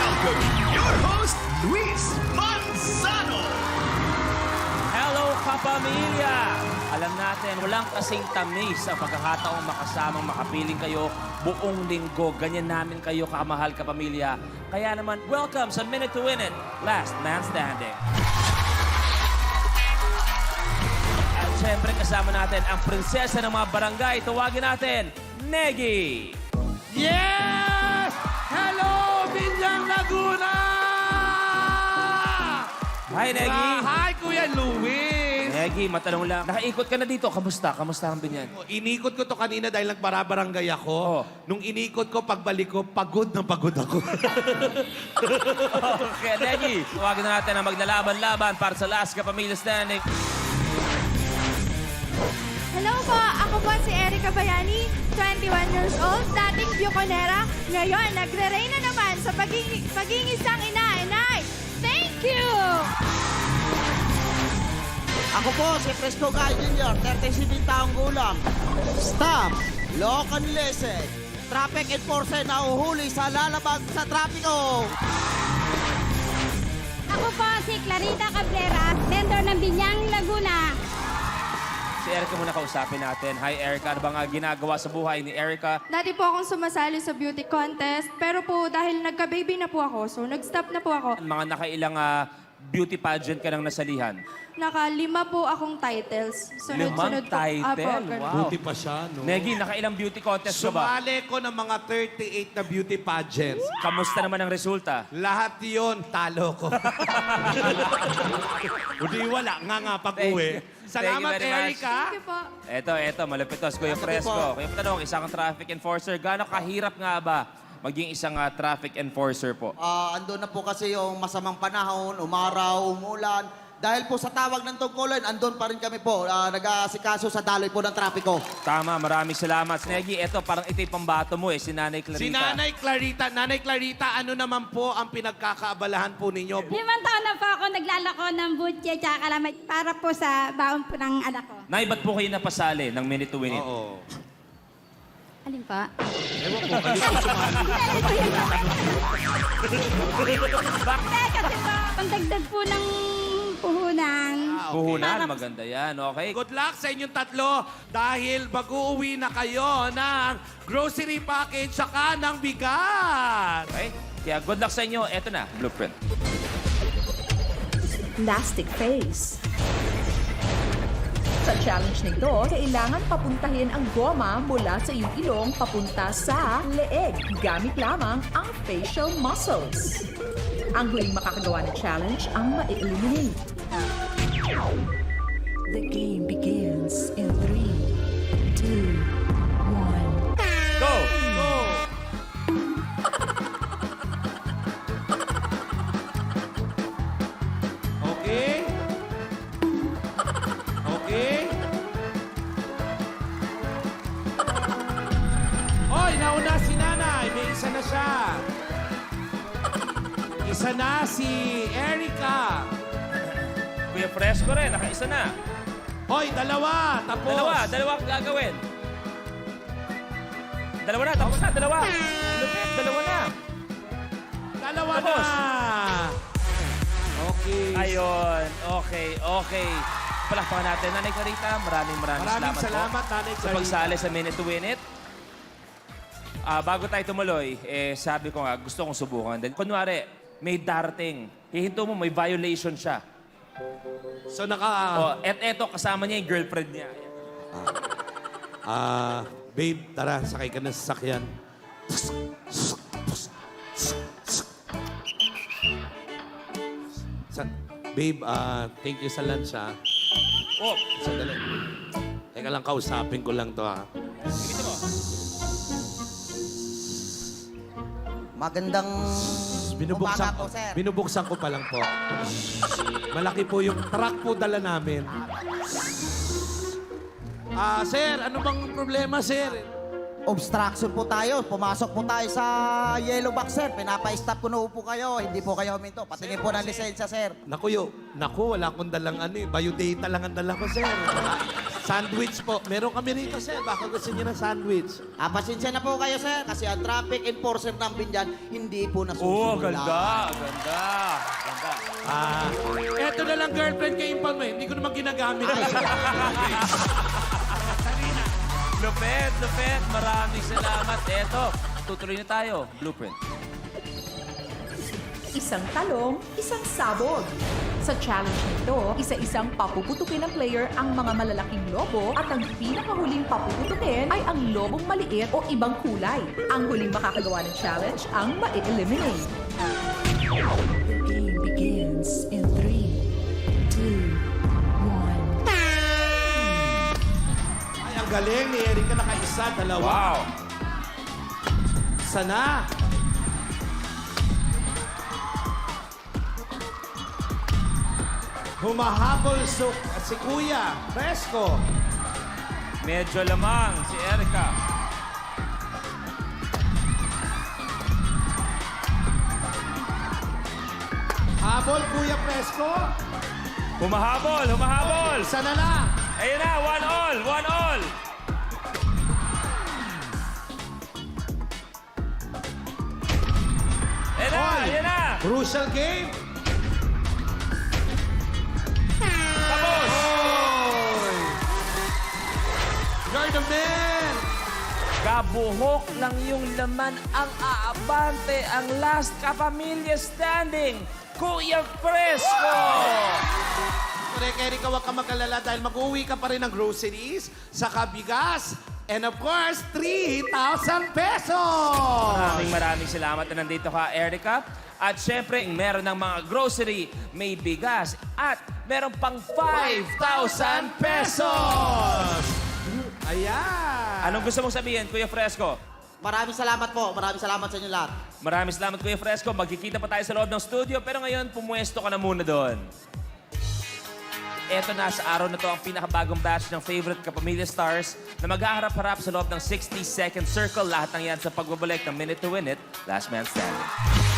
Welcome, your host, Luis Manzano. Hello, kapamilya! Alam natin, walang kasing tamis ang pagkakataong makasamang makapiling kayo buong linggo. Ganyan namin kayo kamahal, kapamilya. Kaya naman, welcome sa Minute to Win It, Last Man Standing. At syempre, kasama natin ang prinsesa ng mga barangay. Tawagin natin, Negi! Yes! Hello, Binyang Laguna! Hi, Negi! Hi, Kuya Luis! Negi, matanong lang. Nakaikot ka na dito. Kamusta? Kamusta ang binyan? Inikot ko to kanina dahil nagbarabarangay ako. Oh. Nung inikot ko, pagbalik ko, pagod na pagod ako. Okay, Negi, tawagin na natin ang maglalaban-laban para sa Last Kapamilya Standing. Hello po, ako po si Erica Bayani, 21 years old, dating Buconera. Ngayon, nagre-reign na naman sa pagiging isang ina. Inay, thank you! Ako po si Fresco Guy Jr., 37 taong gulang. Staff, Locan Lesson, traffic enforcer na uhuli sa lalabag sa trapiko. Ako po si Clarita Cabrera, vendor ng Binyang Laguna. Si Erica muna kausapin natin. Hi, Erica. Ano bang ginagawa sa buhay ni Erica? Dati po akong sumasali sa beauty contest, pero po dahil nagka-baby na po ako, so nag-stop na po ako. Mga nakailang beauty pageant ka nang nasalihan? Naka-5 po akong titles. Limang Sunod-sunod po. title? Ganun. Wow. Buti pa siya, no? Negi, nakailang beauty contest ka ba? Sumali ko ng mga 38 na beauty pageants. Kamusta naman ang resulta? Lahat yon talo ko. Hindi wala, nga pag-uwi. Salamat, Thank you very much. Erica. Thank you po. Eto, malapit to. Kuya Fresco. Kuya Tanong, isang traffic enforcer. Gaano kahirap nga ba maging isang traffic enforcer po? Andun na po kasi yung masamang panahon, umaraw, umulan. Dahil po sa tawag ng tungkulin, andun pa rin kami po, nag-aasikaso sa daloy po ng trapiko. Tama, maraming salamat. Negi, eto parang ito yung pambato mo si Nanay Clarita. Si Nanay Clarita. Nanay Clarita, ano naman po ang pinagkakaabalahan po ninyo? 5 taon na po ako naglalako ng butche at kalamay para po sa baon po ng anak ko. Nay, ba't po kayo napasali ng Minute to Win It? Oo. Alin pa? Ewan ko, kayo po sumali. Bakit? Kasi po, pangdagdag po ng puhunan. Puhunan, maganda yan. Okay. Good luck sa inyong tatlo dahil mag-uuwi na kayo ng grocery package saka ng bigas. Okay? Kaya good luck sa inyo. Eto na, blueprint. Plastic face. Sa challenge nito, kailangan papuntahin ang goma mula sa iyong ilong papunta sa leeg. Gamit lamang ang facial muscles. Ang huling makakagawa ng challenge ang ma-eliminate. The game begins in 3, 2, 1. Go! Go! Okay? Okay? Hoy, nauna si Nanay. May isa na siya. Isa na si Erica. Kuya Fresco rin, nakaisa na. Hoy, dalawa. Tapos. Dalawa ang gagawin. Dalawa na, tapos na, dalawa. Lupit, dalawa na. Dalawa Tapos. na. Okay. Ayun, okay. Palakpakan natin, Nanay Clarita. Maraming Maraming salamat, po Nanay sa Clarita. pagsali sa Minute to Win It. Bago tayo tumuloy, sabi ko nga, gusto kong subukan. Dahil kunwari, may darating. Hihinto mo, may violation siya. So, Eto, kasama niya yung girlfriend niya. babe, tara, sakay ka na sa sasakyan. Babe, thank you sa lunch, ha. Oh, sandali. Teka lang, kausapin ko lang to, ha. Sige mo. Magandang umaga po, sir. Binubuksan ko pa lang po. Malaki po yung truck po dala namin. Sir, ano bang problema, sir? Obstruction po tayo. Pumasok po tayo sa yellow box, sir. Pinapa-stop ko na po kayo. Hindi po kayo huminto. Patingin po ng lisensya, sir. Naku, wala akong dalang biodata lang ang dala ko, sir. Sandwich po. Meron kami rito, sir. Baka gusto niyo ng sandwich. Pasensya na po kayo, sir, kasi ang traffic enforcer namin dyan, hindi po Oh, nasusunod. ganda. Ganda. Ganda. Eto na lang, girlfriend, kay Impan mo. Hindi ko naman ginagamit. Lupet, lupet. Maraming salamat. Eto, tutuloy na tayo. Blueprint. Isang talong, isang sabog. Sa challenge nito, isa-isang papuputukin ng player ang mga malalaking lobo at ang pinakahuling papuputukin ay ang lobong maliit o ibang kulay. Ang huling makakagawa ng challenge ang ma-eliminate. The game begins in 3, 2, 1. Ay, ang galing ni Erika. Nakaisa, dalawa. Wow. Sana. Humahabol si Kuya Fresco. Medyo lamang si Erica. Habol, Kuya Fresco. Humahabol, humahabol. Isa na lang. Ayun na, 1-all, 1-all. Ayun na, All. ayun na. Crucial game. Tapos. Oy! You're the man. Kabuhok lang yung laman ang aabante, ang last kapamilya standing, Kuya Fresco! Correct, Erika, huwag ka mag-alala dahil mag-uwi ka pa rin ng groceries, saka bigas, and of course, 3,000 pesos! Maraming salamat na nandito ka, Erica. At syempre, meron ng mga grocery, may bigas, at meron pang 5,000 pesos! Ayan! Anong gusto mong sabihin, Kuya Fresco? Maraming salamat po. Maraming salamat sa inyo lahat. Maraming salamat, Kuya Fresco. Magkikita pa tayo sa loob ng studio, pero ngayon, pumuesto ka na muna doon. Eto na, sa araw na to ang pinakabagong batch ng favorite Kapamilya Stars na maghaharap-harap sa loob ng 60-second circle. Lahat ng yan sa pagbabalik ng Minute to Win It, Last Man Standing.